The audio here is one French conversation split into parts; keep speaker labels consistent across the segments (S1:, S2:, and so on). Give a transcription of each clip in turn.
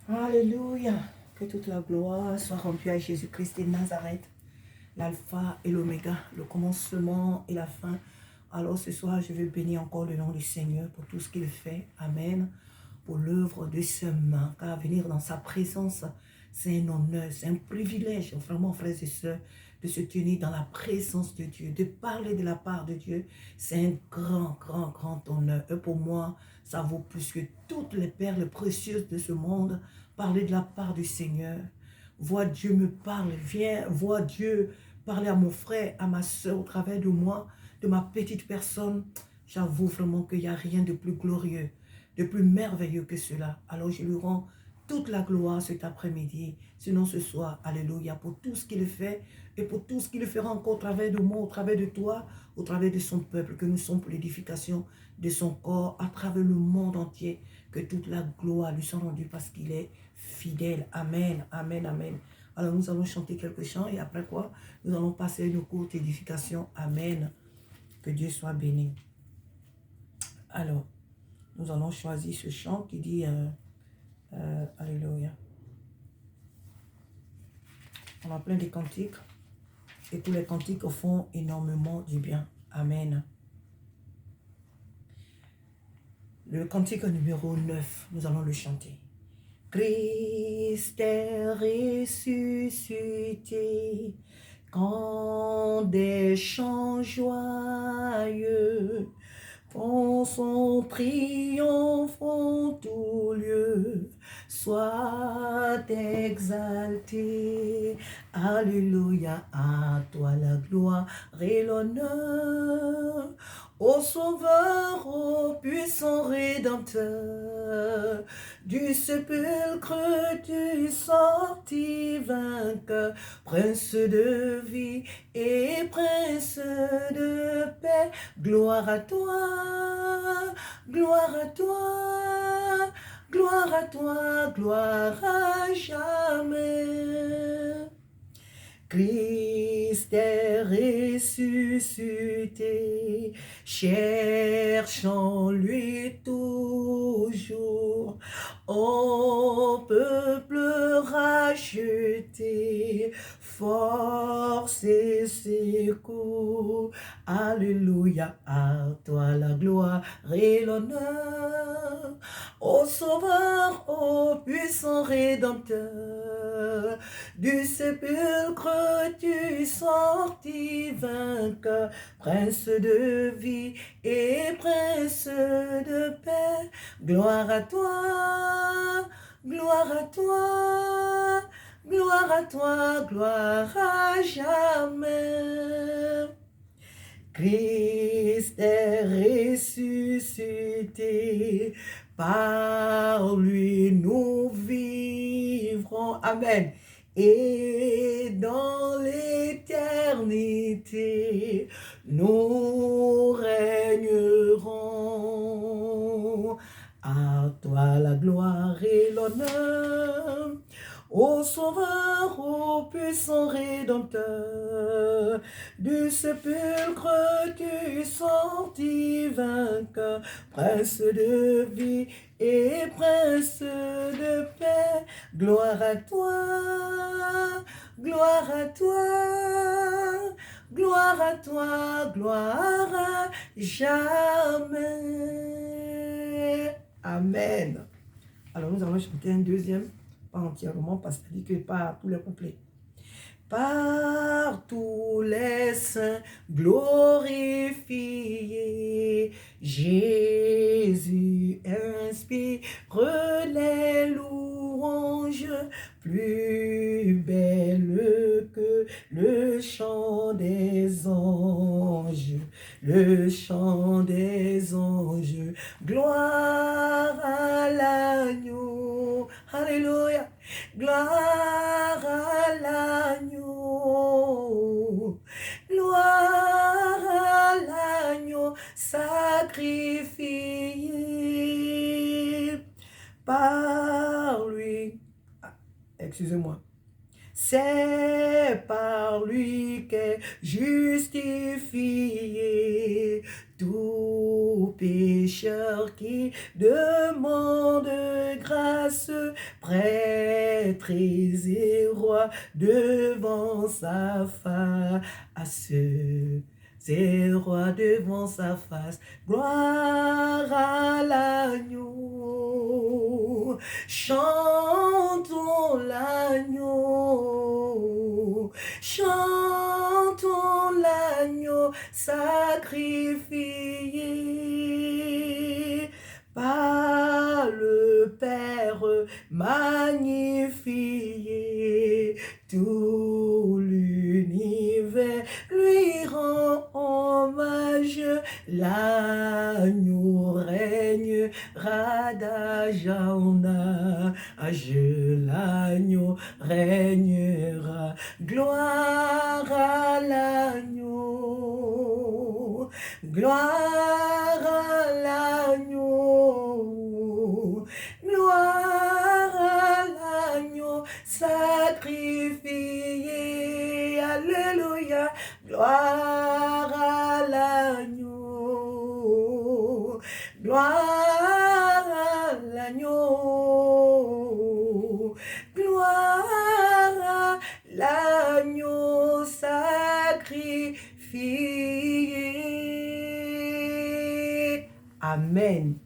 S1: Alléluia. Que toute la gloire soit rendue à Jésus-Christ de Nazareth, l'alpha et l'oméga, le commencement et la fin. Alors ce soir, je veux bénir encore le nom du Seigneur pour tout ce qu'il fait. Amen. Pour l'œuvre de ses mains, car venir dans sa présence, c'est un honneur, c'est un privilège, vraiment, frères et sœurs, de se tenir dans la présence de Dieu, de parler de la part de Dieu. C'est un grand honneur. Et pour moi, ça vaut plus que toutes les perles précieuses de ce monde. Parler de la part du Seigneur. Vois Dieu me parle, viens, vois Dieu parler à mon frère, à ma soeur, au travers de moi, de ma petite personne. J'avoue vraiment qu'il n'y a rien de plus glorieux, de plus merveilleux que cela. Alors je lui rends toute la gloire cet après-midi, sinon ce soir, alléluia, pour tout ce qu'il fait et pour tout ce qu'il fera encore au travers de moi, au travers de toi, au travers de son peuple, que nous sommes pour l'édification de son corps, à travers le monde entier, que toute la gloire lui soit rendue parce qu'il est fidèle. Amen, amen, amen. Alors nous allons chanter quelques chants et après quoi, nous allons passer une courte édification. Amen. Que Dieu soit béni. Alors, nous allons choisir ce chant qui dit Alléluia. On a plein de cantiques et tous les cantiques font énormément du bien. Amen. Le cantique numéro 9, nous allons le chanter. Christ est ressuscité, quand des chants joyeux font son triomphe en tout lieu, sois exalté. Alléluia, à toi la gloire et l'honneur, ô Sauveur, ô puissant Rédempteur, du sépulcre tu sortis vainqueur, Prince de vie et Prince de paix. Gloire à toi, gloire à toi, gloire à toi, gloire à jamais. Christ est ressuscité, cherchons-lui toujours, ô peuple racheté, force et secours. Alléluia, à toi la gloire et l'honneur, ô Sauveur, ô puissant Rédempteur, du sépulcre tu sortis vainqueur, Prince de vie et Prince de paix. Gloire à toi, gloire à toi, gloire à toi, gloire à jamais. Christ est ressuscité, par lui nous vivrons. Amen. Et dans l'éternité, nous régnerons. À toi la gloire et l'honneur, ô Sauveur, ô puissant Rédempteur, du sépulcre tu sortis vainqueur, Prince de vie et Prince de paix. Gloire à toi, gloire à toi, gloire à toi, gloire à jamais. Amen. Alors nous allons chanter un deuxième, pas entièrement parce qu'il dit que pas tous les couplets. Par tous les saints glorifiés, Jésus inspire les louanges, plus belles que le chant des anges, le chant des anges. Gloire à l'agneau, alléluia, gloire à l'agneau, gloire à l'agneau sacrifié par lui. Excusez-moi. C'est par lui qu'est justifié tout pécheur qui demande grâce, près maîtres et rois devant sa face. C'est roi devant sa face. Gloire à l'agneau. Chantons l'agneau. Chantons l'agneau sacrifié par le Père magnifié. Tout l'univers lui rend hommage. L'agneau règnera d'âge en âge. L'agneau régnera. Gloire à l'agneau. Gloire à l'agneau. Gloire à l'agneau sacrifié. Alléluia. Gloire à l'agneau. Gloire à l'agneau. Gloire à l'agneau sacrifié. Amen.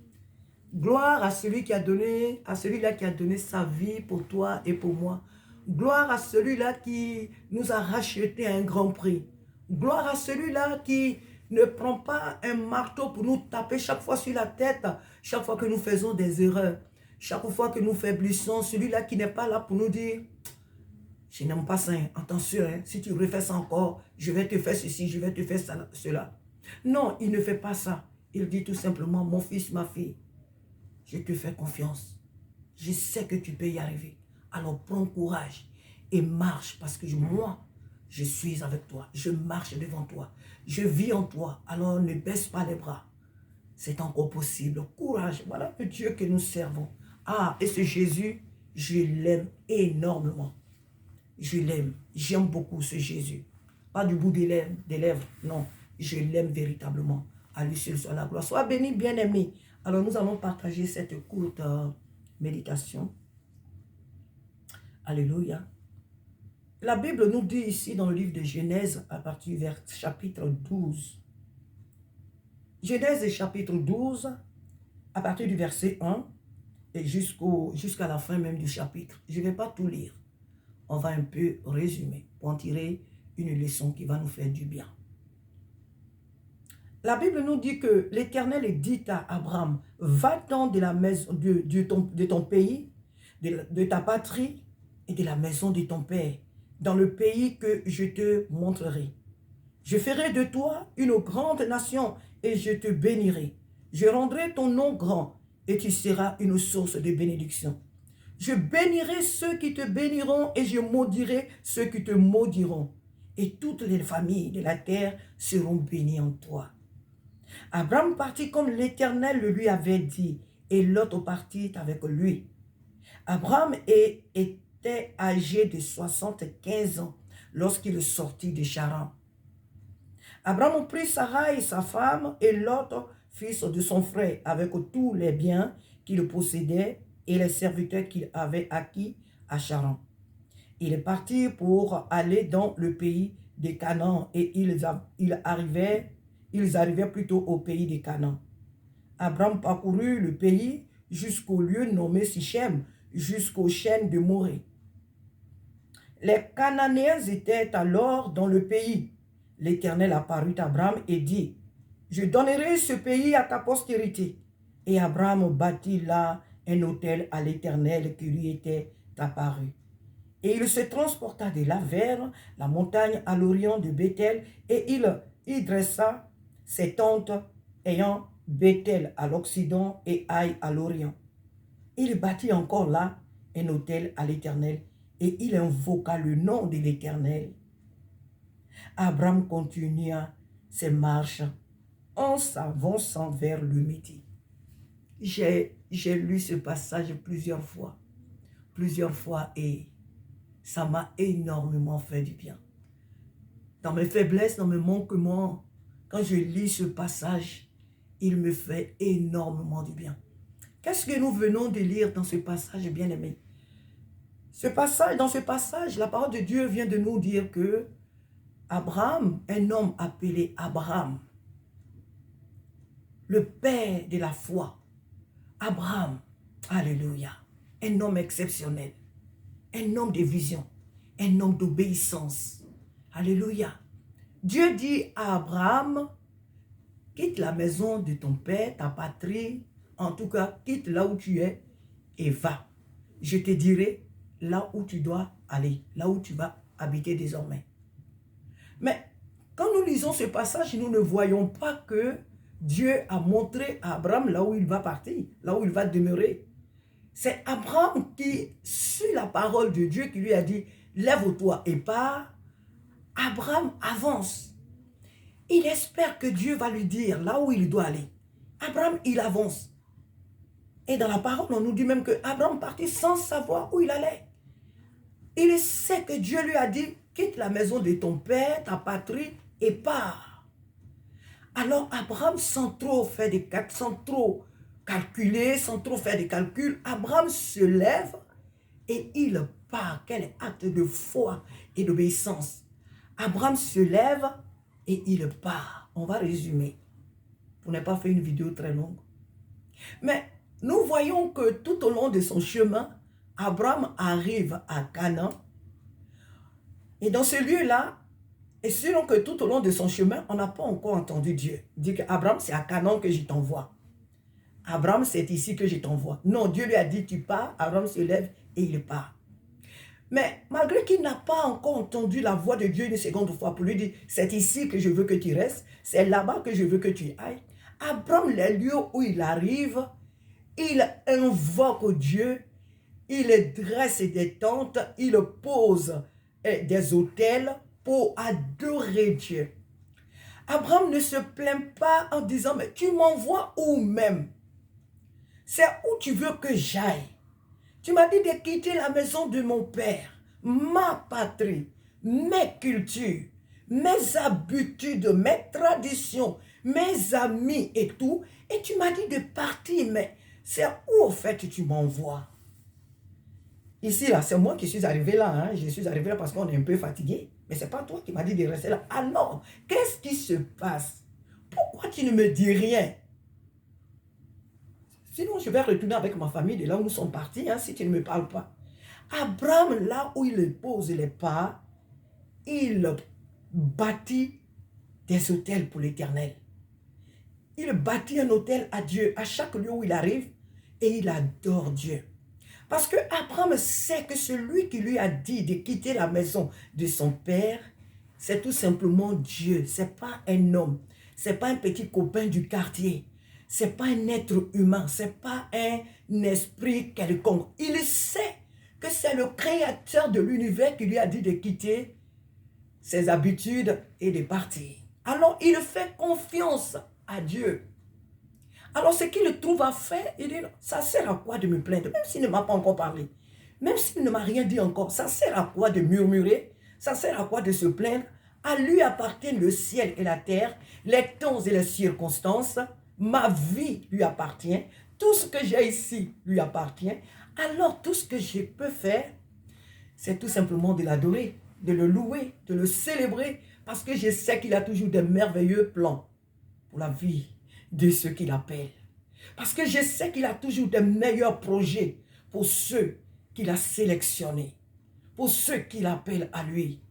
S1: Gloire à celui qui a donné, à celui-là qui a donné sa vie pour toi et pour moi. Gloire à celui-là qui nous a racheté à un grand prix. Gloire à celui-là qui ne prend pas un marteau pour nous taper chaque fois sur la tête, chaque fois que nous faisons des erreurs, chaque fois que nous faiblissons. Celui-là qui n'est pas là pour nous dire, je n'aime pas ça, attention, si tu refais ça encore, je vais te faire ceci, je vais te faire ça, cela. Non, il ne fait pas ça. Il dit tout simplement, mon fils, ma fille, je te fais confiance. Je sais que tu peux y arriver. Alors prends courage et marche parce que moi, je suis avec toi. Je marche devant toi. Je vis en toi. Alors ne baisse pas les bras. C'est encore possible. Courage. Voilà le Dieu que nous servons. Ah, et ce Jésus, je l'aime énormément. Je l'aime. J'aime beaucoup ce Jésus. Pas du bout des lèvres. Non, je l'aime véritablement. À lui seul soit la gloire. Sois béni, bien-aimé. Alors nous allons partager cette courte méditation. Alléluia. La Bible nous dit ici dans le livre de Genèse, à partir du chapitre 12. Genèse chapitre 12, à partir du verset 1 et jusqu'à la fin même du chapitre. Je ne vais pas tout lire. On va un peu résumer pour en tirer une leçon qui va nous faire du bien. La Bible nous dit que l'Éternel dit à Abraham, va-t'en de la maison de ton pays, de ta patrie et de la maison de ton père, dans le pays que je te montrerai. Je ferai de toi une grande nation et je te bénirai. Je rendrai ton nom grand et tu seras une source de bénédiction. Je bénirai ceux qui te béniront et je maudirai ceux qui te maudiront. Et toutes les familles de la terre seront bénies en toi. Abraham partit comme l'Éternel le lui avait dit, et Lot partit avec lui. Abraham était âgé de 75 ans lorsqu'il sortit de Charan. Abraham prit Sarai, sa femme, et Lot, fils de son frère, avec tous les biens qu'il possédait et les serviteurs qu'il avait acquis à Charan. Il est parti pour aller dans le pays de Canaan et ils arrivaient plutôt au pays de Canaan. Abraham parcourut le pays jusqu'au lieu nommé Sichem, jusqu'aux chaînes de Morée. Les Cananéens étaient alors dans le pays. L'Éternel apparut à Abraham et dit, « Je donnerai ce pays à ta postérité. » Et Abraham bâtit là un autel à l'Éternel qui lui était apparu. Et il se transporta de là vers la montagne à l'orient de Bethel, et il y dressa ses tentes ayant Bethel à l'occident et Haï à l'orient. Il bâtit encore là un autel à l'Éternel, et il invoqua le nom de l'Éternel. Abraham continua ses marches en s'avançant vers le midi. J'ai lu ce passage plusieurs fois, et ça m'a énormément fait du bien. Dans mes faiblesses, dans mes manquements, quand je lis ce passage, il me fait énormément du bien. Qu'est-ce que nous venons de lire dans ce passage, bien-aimé? Dans ce passage, la parole de Dieu vient de nous dire que Abraham, un homme appelé Abraham, le père de la foi, Abraham, alléluia, un homme exceptionnel, un homme de vision, un homme d'obéissance, alléluia. Dieu dit à Abraham, quitte la maison de ton père, ta patrie, en tout cas, quitte là où tu es et va. Je te dirai là où tu dois aller, là où tu vas habiter désormais. Mais quand nous lisons ce passage, nous ne voyons pas que Dieu a montré à Abraham là où il va partir, là où il va demeurer. C'est Abraham qui, sur la parole de Dieu, qui lui a dit, lève-toi et pars. Abraham avance. Il espère que Dieu va lui dire là où il doit aller. Abraham, il avance. Et dans la parole, on nous dit même que Abraham partit sans savoir où il allait. Il sait que Dieu lui a dit, quitte la maison de ton père, ta patrie, et pars. Alors Abraham, sans trop calculer, sans trop faire de calculs, Abraham se lève et il part. Quel acte de foi et d'obéissance. Abraham se lève et il part. On va résumer pour ne pas faire une vidéo très longue. Mais nous voyons que tout au long de son chemin, Abraham arrive à Canaan. Et dans ce lieu-là, et selon que tout au long de son chemin, on n'a pas encore entendu Dieu. Il dit qu'Abraham, c'est à Canaan que je t'envoie. Abraham, c'est ici que je t'envoie. Non, Dieu lui a dit, tu pars. Abraham se lève et il part. Mais malgré qu'il n'a pas encore entendu la voix de Dieu une seconde fois pour lui dire, c'est ici que je veux que tu restes, c'est là-bas que je veux que tu ailles. Abraham, les lieux où il arrive, il invoque Dieu, il dresse des tentes, il pose des autels pour adorer Dieu. Abraham ne se plaint pas en disant, mais tu m'envoies où même? C'est où tu veux que j'aille? Tu m'as dit de quitter la maison de mon père, ma patrie, mes cultures, mes habitudes, mes traditions, mes amis et tout. Et tu m'as dit de partir, mais c'est où au fait tu m'envoies? Ici, là, c'est moi qui suis arrivé là. Hein. Je suis arrivé là parce qu'on est un peu fatigué. Mais ce n'est pas toi qui m'as dit de rester là. Alors, qu'est-ce qui se passe? Pourquoi tu ne me dis rien? Sinon, je vais retourner avec ma famille de là où nous sommes partis, hein, si tu ne me parles pas. Abraham, là où il pose les pas, il bâtit des autels pour l'Éternel. Il bâtit un autel à Dieu à chaque lieu où il arrive et il adore Dieu. Parce que Abraham sait que celui qui lui a dit de quitter la maison de son père, c'est tout simplement Dieu. Ce n'est pas un homme, ce n'est pas un petit copain du quartier. Ce n'est pas un être humain, ce n'est pas un esprit quelconque. Il sait que c'est le créateur de l'univers qui lui a dit de quitter ses habitudes et de partir. Alors il fait confiance à Dieu. Alors ce qu'il trouve à faire, il dit, ça sert à quoi de me plaindre? Même s'il ne m'a pas encore parlé, même s'il ne m'a rien dit encore, ça sert à quoi de murmurer? Ça sert à quoi de se plaindre? À lui appartiennent le ciel et la terre, les temps et les circonstances. Ma vie lui appartient. Tout ce que j'ai ici lui appartient. Alors tout ce que je peux faire, c'est tout simplement de l'adorer, de le louer, de le célébrer, parce que je sais qu'il a toujours de merveilleux plans pour la vie de ceux qu'il appelle. Parce que je sais qu'il a toujours de meilleurs projets pour ceux qu'il a sélectionnés, pour ceux qu'il appelle à lui.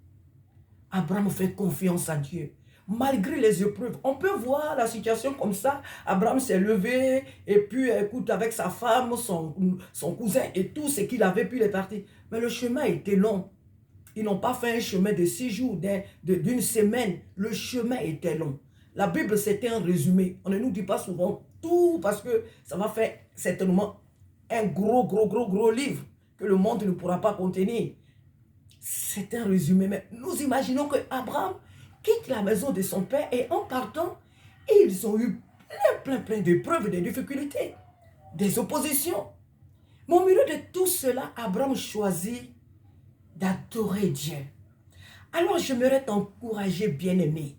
S1: Abraham fait confiance à Dieu. Malgré les épreuves, on peut voir la situation comme ça. Abraham s'est levé et puis écoute avec sa femme, son cousin et tout ce qu'il avait, puis il est parti. Mais le chemin était long. Ils n'ont pas fait un chemin de 6 jours, d'une semaine. Le chemin était long. La Bible, c'était un résumé. On ne nous dit pas souvent tout parce que ça va faire certainement un gros livre que le monde ne pourra pas contenir. C'est un résumé. Mais nous imaginons que Abraham quitte la maison de son père et en partant, ils ont eu plein d'épreuves, de difficultés, des oppositions. Mais au milieu de tout cela, Abraham choisit d'adorer Dieu. Alors j'aimerais t'encourager, bien-aimé,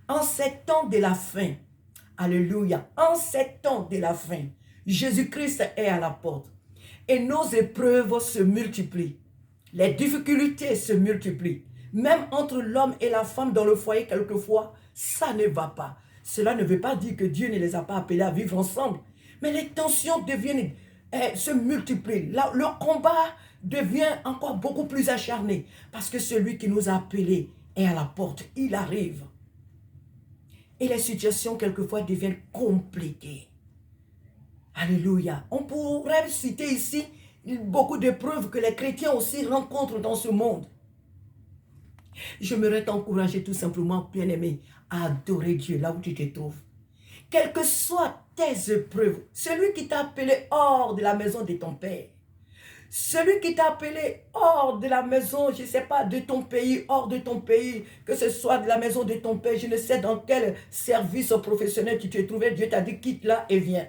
S1: en ces temps de la fin, alléluia, en ces temps de la fin, Jésus-Christ est à la porte et nos épreuves se multiplient. Les difficultés se multiplient. Même entre l'homme et la femme dans le foyer, quelquefois, ça ne va pas. Cela ne veut pas dire que Dieu ne les a pas appelés à vivre ensemble. Mais les tensions deviennent, se multiplient. Le combat devient encore beaucoup plus acharné. Parce que celui qui nous a appelés est à la porte. Il arrive. Et les situations, quelquefois, deviennent compliquées. Alléluia. On pourrait citer ici beaucoup de preuves que les chrétiens aussi rencontrent dans ce monde. J'aimerais t'encourager tout simplement, bien-aimé, à adorer Dieu là où tu te trouves. Quelles que soient tes épreuves, celui qui t'a appelé hors de la maison de ton père, celui qui t'a appelé hors de la maison, je ne sais pas, de ton pays, hors de ton pays, que ce soit de la maison de ton père, je ne sais dans quel service professionnel tu te trouvais, Dieu t'a dit quitte là et viens.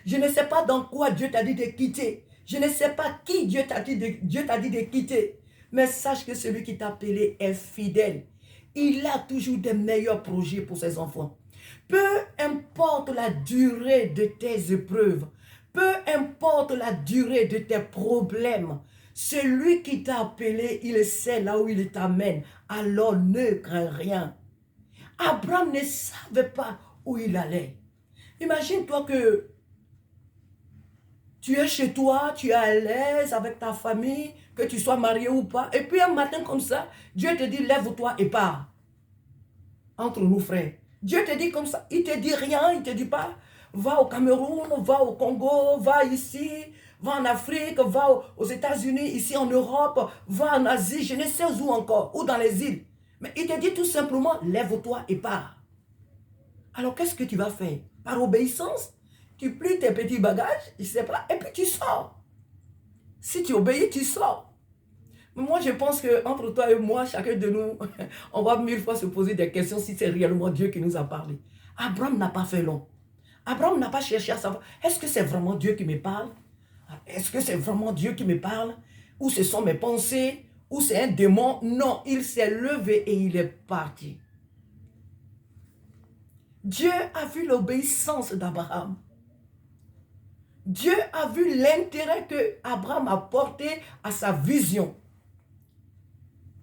S1: Je ne sais pas dans quoi Dieu t'a dit de quitter. Je ne sais pas qui Dieu t'a dit de quitter. Mais sache que celui qui t'a appelé est fidèle. Il a toujours des meilleurs projets pour ses enfants. Peu importe la durée de tes épreuves, peu importe la durée de tes problèmes, celui qui t'a appelé, il sait là où il t'amène. Alors ne crains rien. Abraham ne savait pas où il allait. Imagine-toi que tu es chez toi, tu es à l'aise avec ta famille, que tu sois marié ou pas. Et puis un matin comme ça, Dieu te dit, lève-toi et pars. Entre nous frères. Dieu te dit comme ça, il ne te dit rien, il ne te dit pas, va au Cameroun, va au Congo, va ici, va en Afrique, va aux États-Unis, ici en Europe, va en Asie, je ne sais où encore, ou dans les îles. Mais il te dit tout simplement, lève-toi et pars. Alors qu'est-ce que tu vas faire? Par obéissance, tu plies tes petits bagages, je ne sais pas, et puis tu sors. Si tu obéis, tu sors. Mais moi, je pense qu'entre toi et moi, chacun de nous, on va 1000 fois se poser des questions si c'est réellement Dieu qui nous a parlé. Abraham n'a pas fait long. Abraham n'a pas cherché à savoir, est-ce que c'est vraiment Dieu qui me parle? Est-ce que c'est vraiment Dieu qui me parle? Ou ce sont mes pensées? Ou c'est un démon? Non, il s'est levé et il est parti. Dieu a vu l'obéissance d'Abraham. Dieu a vu l'intérêt que Abraham a porté à sa vision.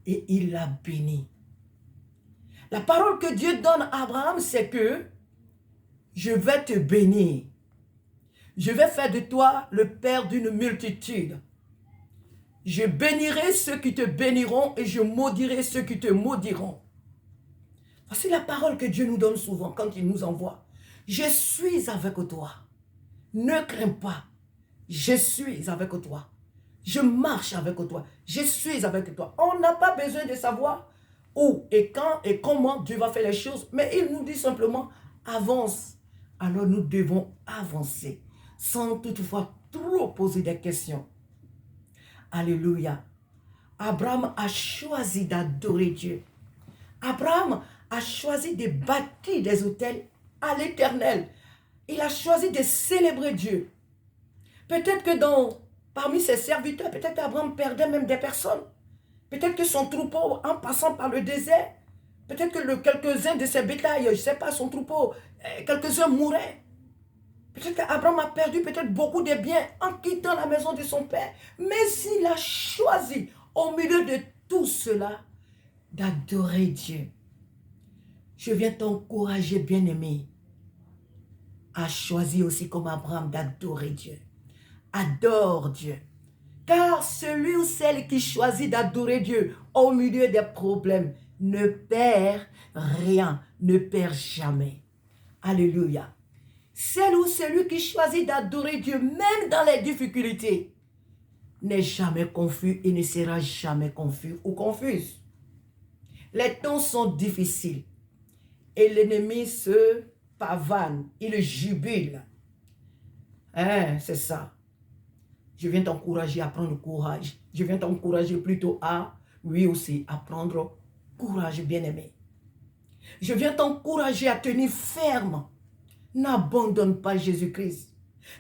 S1: Et il l'a béni. La parole que Dieu donne à Abraham, c'est que je vais te bénir. Je vais faire de toi le père d'une multitude. Je bénirai ceux qui te béniront et je maudirai ceux qui te maudiront. Voici la parole que Dieu nous donne souvent quand il nous envoie. Je suis avec toi. Ne crains pas. Je suis avec toi. Je marche avec toi. Je suis avec toi. On n'a pas besoin de savoir où et quand et comment Dieu va faire les choses. Mais il nous dit simplement, avance. Alors nous devons avancer sans toutefois trop poser des questions. Alléluia. Abraham a choisi d'adorer Dieu. Abraham a choisi de bâtir des autels à l'Éternel. Il a choisi de célébrer Dieu. Peut-être que parmi ses serviteurs, peut-être qu'Abraham perdait même des personnes. Peut-être que son troupeau, en passant par le désert, peut-être que quelques-uns de ses bétails, je ne sais pas, son troupeau, quelques-uns mouraient. Peut-être qu'Abraham a perdu peut-être beaucoup de biens en quittant la maison de son père. Mais il a choisi, au milieu de tout cela, d'adorer Dieu. Je viens t'encourager, bien-aimé, à choisir aussi comme Abraham d'adorer Dieu. Adore Dieu. Car celui ou celle qui choisit d'adorer Dieu au milieu des problèmes ne perd rien, ne perd jamais. Alléluia. Celle ou celui qui choisit d'adorer Dieu, même dans les difficultés, n'est jamais confus et ne sera jamais confus ou confuse. Les temps sont difficiles et l'ennemi se pavane, il jubile. Hein, c'est ça. Je viens t'encourager à prendre courage. Je viens t'encourager plutôt à, oui aussi, à prendre courage, bien-aimé. Je viens t'encourager à tenir ferme. N'abandonne pas Jésus-Christ.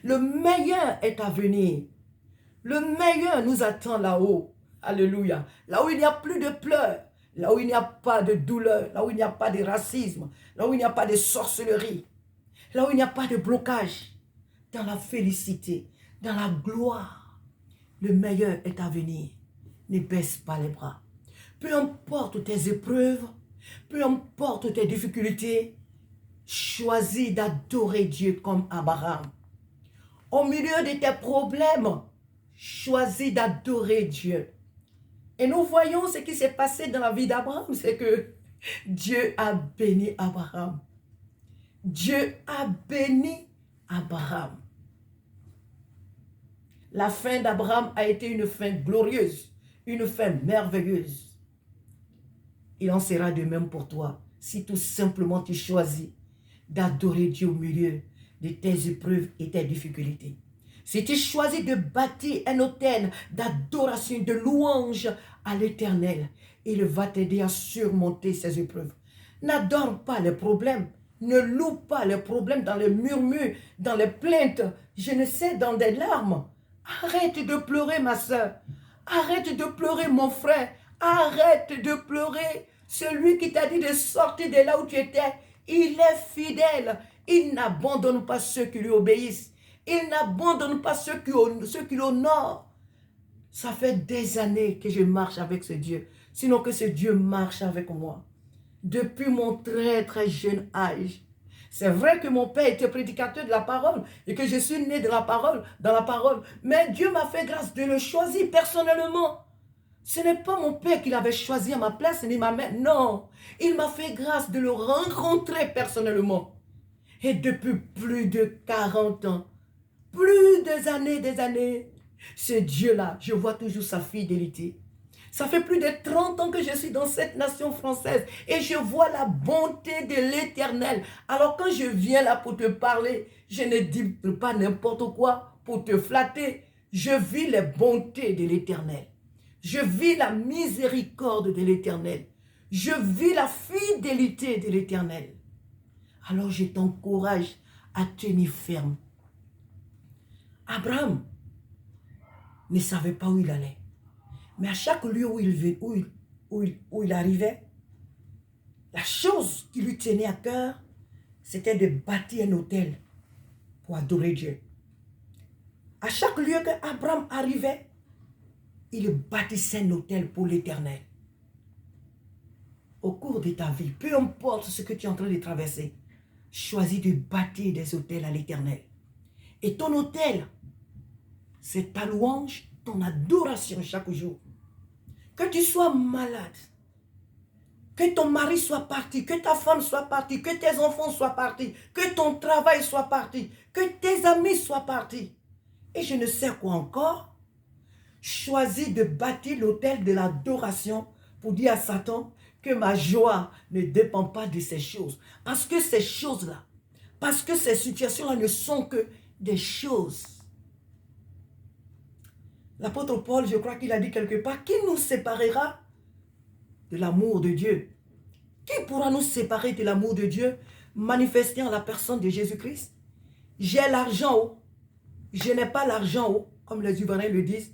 S1: Le meilleur est à venir. Le meilleur nous attend là-haut. Alléluia. Là où il n'y a plus de pleurs. Là où il n'y a pas de douleur. Là où il n'y a pas de racisme. Là où il n'y a pas de sorcellerie. Là où il n'y a pas de blocage. Dans la félicité. Dans la gloire. Le meilleur est à venir. ne baisse pas les bras. Peu importe tes épreuves, peu importe tes difficultés, choisis d'adorer Dieu comme Abraham. Au milieu de tes problèmes, choisis d'adorer Dieu. Et nous voyons ce qui s'est passé dans la vie d'Abraham, c'est que Dieu a béni Abraham. Dieu a béni Abraham. La fin d'Abraham a été une fin glorieuse, une fin merveilleuse. Il en sera de même pour toi, si tout simplement tu choisis d'adorer Dieu au milieu de tes épreuves et tes difficultés. Si tu choisis de bâtir un autel d'adoration, de louange à l'Éternel, il va t'aider à surmonter ces épreuves. N'adore pas les problèmes, ne loue pas les problèmes dans les murmures, dans les plaintes, je ne sais, dans des larmes. Arrête de pleurer, ma soeur. Arrête de pleurer, mon frère. Arrête de pleurer. Celui qui t'a dit de sortir de là où tu étais, il est fidèle. Il n'abandonne pas ceux qui lui obéissent. Il n'abandonne pas ceux qui l'honorent. Ça fait des années que je marche avec ce Dieu. Sinon que ce Dieu marche avec moi. Depuis mon très très jeune âge. C'est vrai que mon père était prédicateur de la parole et que je suis né de la parole, dans la parole. Mais Dieu m'a fait grâce de le choisir personnellement. Ce n'est pas mon père qui l'avait choisi à ma place, ni ma mère. Non, il m'a fait grâce de le rencontrer personnellement. Et depuis plus de 40 ans, plus des années, ce Dieu-là, je vois toujours sa fidélité. Ça fait plus de 30 ans que je suis dans cette nation française et je vois la bonté de l'Éternel. Alors quand je viens là pour te parler, je ne dis pas n'importe quoi pour te flatter. Je vis les bontés de l'Éternel. Je vis la miséricorde de l'Éternel. Je vis la fidélité de l'Éternel. Alors je t'encourage à tenir ferme. Abraham ne savait pas où il allait. Mais à chaque lieu où il arrivait, la chose qui lui tenait à cœur, c'était de bâtir un autel pour adorer Dieu. À chaque lieu que Abraham arrivait, il bâtissait un autel pour l'Éternel. Au cours de ta vie, peu importe ce que tu es en train de traverser, choisis de bâtir des autels à l'Éternel. Et ton autel, c'est ta louange, ton adoration chaque jour. Que tu sois malade, que ton mari soit parti, que ta femme soit partie, que tes enfants soient partis, que ton travail soit parti, que tes amis soient partis. Et je ne sais quoi encore. Choisis de bâtir l'autel de l'adoration pour dire à Satan que ma joie ne dépend pas de ces choses. Parce que ces choses-là, parce que ces situations-là ne sont que des choses. L'apôtre Paul, je crois qu'il a dit quelque part, qui nous séparera de l'amour de Dieu? Qui pourra nous séparer de l'amour de Dieu manifesté en la personne de Jésus-Christ? J'ai l'argent, je n'ai pas l'argent, comme les Ivoiriens le disent,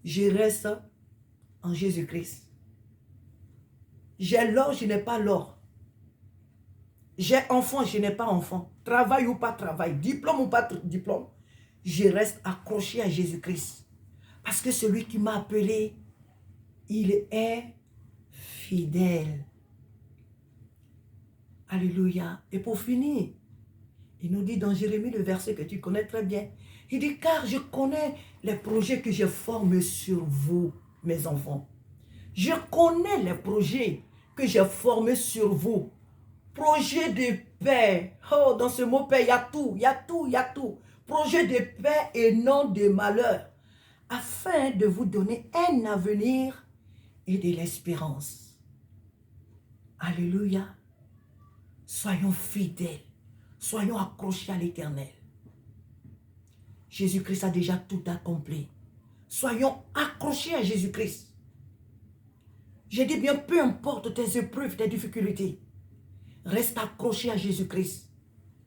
S1: je reste en Jésus-Christ. J'ai l'or, je n'ai pas l'or. J'ai enfant, je n'ai pas enfant. Travail ou pas travail, diplôme ou pas diplôme, je reste accroché à Jésus-Christ. Parce que celui qui m'a appelé, il est fidèle. Alléluia. Et pour finir, il nous dit dans Jérémie, le verset que tu connais très bien, il dit, car je connais les projets que je forme sur vous, mes enfants. Je connais les projets que j'ai formés sur vous. Projet de paix. Oh, dans ce mot paix, il y a tout, il y a tout, il y a tout. Projet de paix et non de malheur, afin de vous donner un avenir et de l'espérance. Alléluia. Soyons fidèles. Soyons accrochés à l'Éternel. Jésus-Christ a déjà tout accompli. Soyons accrochés à Jésus-Christ. Je dis bien, peu importe tes épreuves, tes difficultés, reste accroché à Jésus-Christ.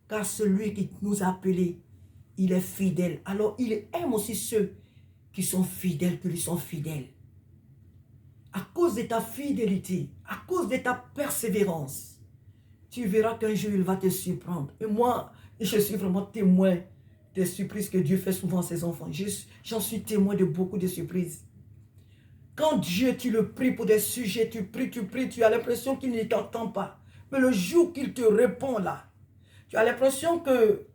S1: Car celui qui nous a appelés, il est fidèle. Alors il aime aussi ceux qui sont fidèles, qui lui sont fidèles. À cause de ta fidélité, à cause de ta persévérance, tu verras qu'un jour il va te surprendre. Et moi, je suis vraiment témoin des surprises que Dieu fait souvent à ses enfants. J'en suis témoin de beaucoup de surprises. Quand Dieu, tu le pries pour des sujets, tu pries, tu as l'impression qu'il ne t'entend pas. Mais le jour qu'il te répond là, tu as l'impression que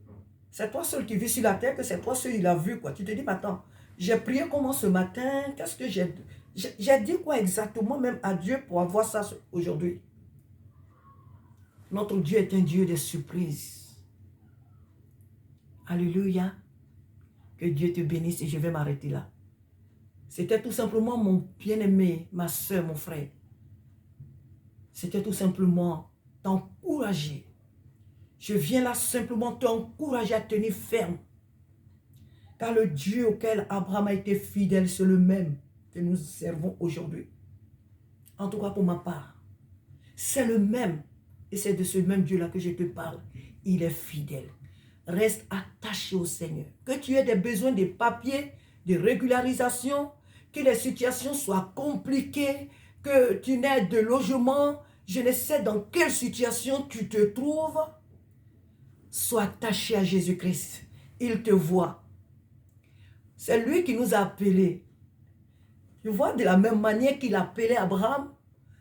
S1: c'est toi seul qui vis sur la terre, que c'est toi seul qui l'a vu, quoi. Tu te dis, mais attends, j'ai prié comment ce matin? Qu'est-ce que j'ai dit quoi exactement même à Dieu pour avoir ça aujourd'hui? Notre Dieu est un Dieu des surprises. Alléluia. Que Dieu te bénisse et je vais m'arrêter là. C'était tout simplement mon bien-aimé, ma soeur, mon frère. C'était tout simplement t'encourager. Je viens là simplement t'encourager à tenir ferme. Car le Dieu auquel Abraham a été fidèle, c'est le même que nous servons aujourd'hui. En tout cas pour ma part. C'est le même. Et c'est de ce même Dieu-là que je te parle. Il est fidèle. Reste attaché au Seigneur. Que tu aies des besoins de papiers, de régularisation, que les situations soient compliquées, que tu n'aies de logement, je ne sais dans quelle situation tu te trouves. Sois attaché à Jésus-Christ. Il te voit. C'est lui qui nous a appelés. Tu vois, de la même manière qu'il appelait Abraham,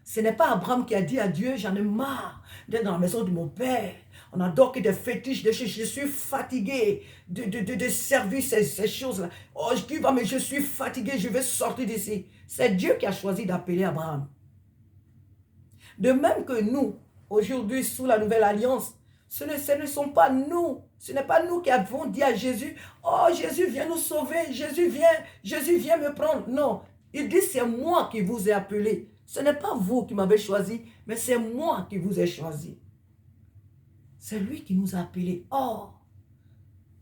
S1: ce n'est pas Abraham qui a dit à Dieu, j'en ai marre d'être dans la maison de mon père. On adore que des fétiches, je suis fatigué de servir ces choses-là. Oh, mais je suis fatigué, je vais sortir d'ici. C'est Dieu qui a choisi d'appeler Abraham. De même que nous, aujourd'hui, sous la nouvelle alliance, ce ne sont pas nous. Ce n'est pas nous qui avons dit à Jésus, oh Jésus viens nous sauver, Jésus viens me prendre. Non, il dit c'est moi qui vous ai appelé. Ce n'est pas vous qui m'avez choisi, mais c'est moi qui vous ai choisi. C'est lui qui nous a appelés hors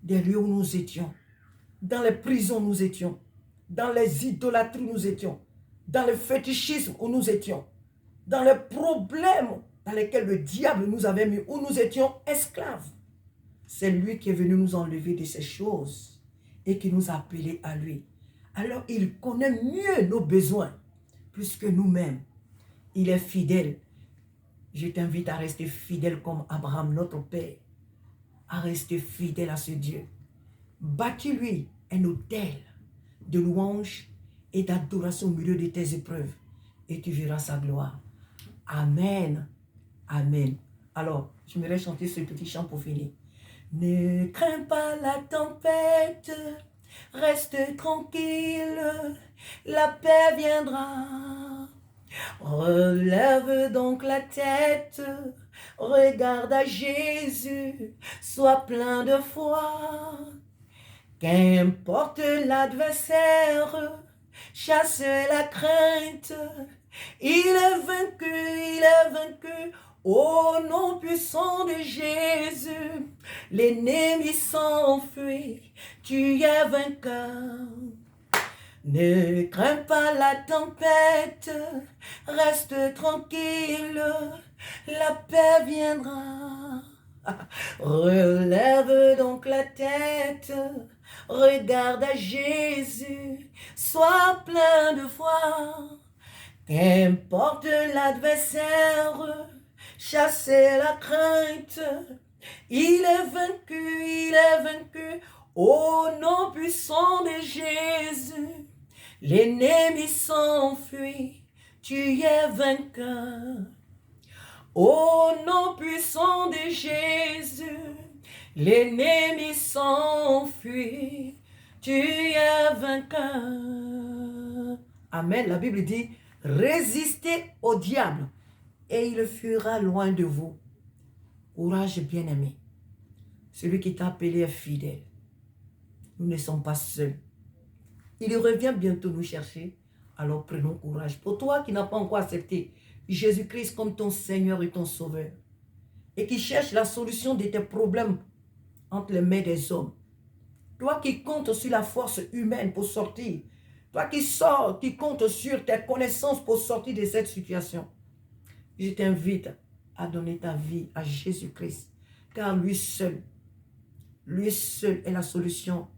S1: des lieux où nous étions. Dans les prisons nous étions. Dans les idolâtries nous étions. Dans le fétichisme où nous étions. Dans les problèmes dans lesquels le diable nous avait mis, où nous étions esclaves. C'est lui qui est venu nous enlever de ces choses et qui nous a appelés à lui. Alors il connaît mieux nos besoins plus que nous-mêmes. Il est fidèle. Je t'invite à rester fidèle comme Abraham, notre Père. À rester fidèle à ce Dieu. Bâtis-lui un autel de louange et d'adoration au milieu de tes épreuves. Et tu verras sa gloire. Amen. Amen. Alors, je me vais chanter ce petit chant pour finir. Ne crains pas la tempête, reste tranquille, la paix viendra. Relève donc la tête, regarde à Jésus, sois plein de foi. Qu'importe l'adversaire, chasse la crainte, il est vaincu. Au nom puissant de Jésus, l'ennemi s'enfuit, tu es vainqueur. Ne crains pas la tempête, reste tranquille, la paix viendra. Relève donc la tête, regarde à Jésus, sois plein de foi. Qu'importe l'adversaire, chassez la crainte, il est vaincu, au nom puissant de Jésus, l'ennemi s'enfuit, tu es vainqueur. Au nom puissant de Jésus, l'ennemi s'enfuit, tu es vainqueur. Amen. La Bible dit, résistez au diable et il fuira loin de vous. Courage bien-aimé. Celui qui t'a appelé est fidèle. Nous ne sommes pas seuls. Il revient bientôt nous chercher. Alors prenons courage. Pour toi qui n'as pas encore accepté Jésus-Christ comme ton Seigneur et ton Sauveur, et qui cherche la solution de tes problèmes entre les mains des hommes, toi qui comptes sur la force humaine pour sortir, toi qui comptes sur tes connaissances pour sortir de cette situation, je t'invite à donner ta vie à Jésus-Christ, car lui seul est la solution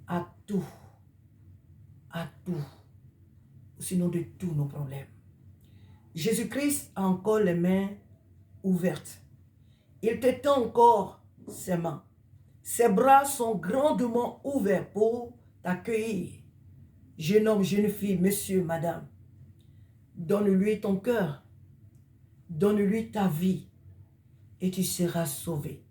S1: à tout, sinon de tous nos problèmes. Jésus-Christ a encore les mains ouvertes. Il te tend encore ses mains. Ses bras sont grandement ouverts pour t'accueillir. jeune homme, jeune fille, monsieur, madame, donne-lui ton cœur, donne-lui ta vie et tu seras sauvé.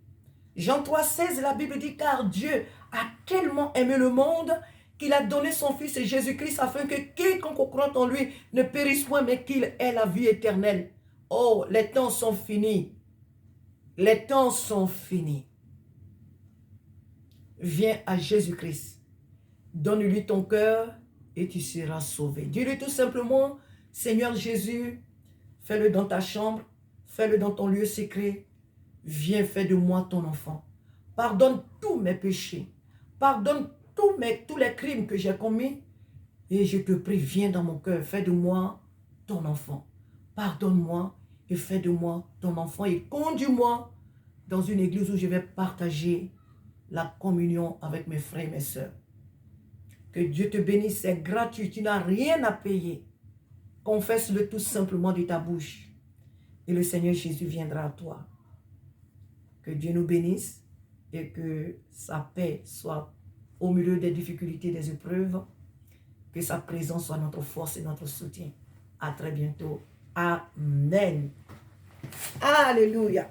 S1: Jean 3,16, la Bible dit, car Dieu a tellement aimé le monde qu'il a donné son Fils Jésus-Christ afin que quiconque croit en lui ne périsse point, mais qu'il ait la vie éternelle. Oh, les temps sont finis. Les temps sont finis. Viens à Jésus-Christ. Donne-lui ton cœur et tu seras sauvé. Dis-lui tout simplement, Seigneur Jésus, fais-le dans ta chambre, fais-le dans ton lieu secret. Viens, fais de moi ton enfant. Pardonne tous mes péchés. Pardonne tous les crimes que j'ai commis. Et je te prie, viens dans mon cœur. Fais de moi ton enfant. Pardonne-moi et fais de moi ton enfant. Et conduis-moi dans une église où je vais partager la communion avec mes frères et mes sœurs. Que Dieu te bénisse, c'est gratuit. Tu n'as rien à payer. Confesse-le tout simplement de ta bouche. Et le Seigneur Jésus viendra à toi. Que Dieu nous bénisse et que sa paix soit au milieu des difficultés, des épreuves. Que sa présence soit notre force et notre soutien. À très bientôt. Amen. Alléluia.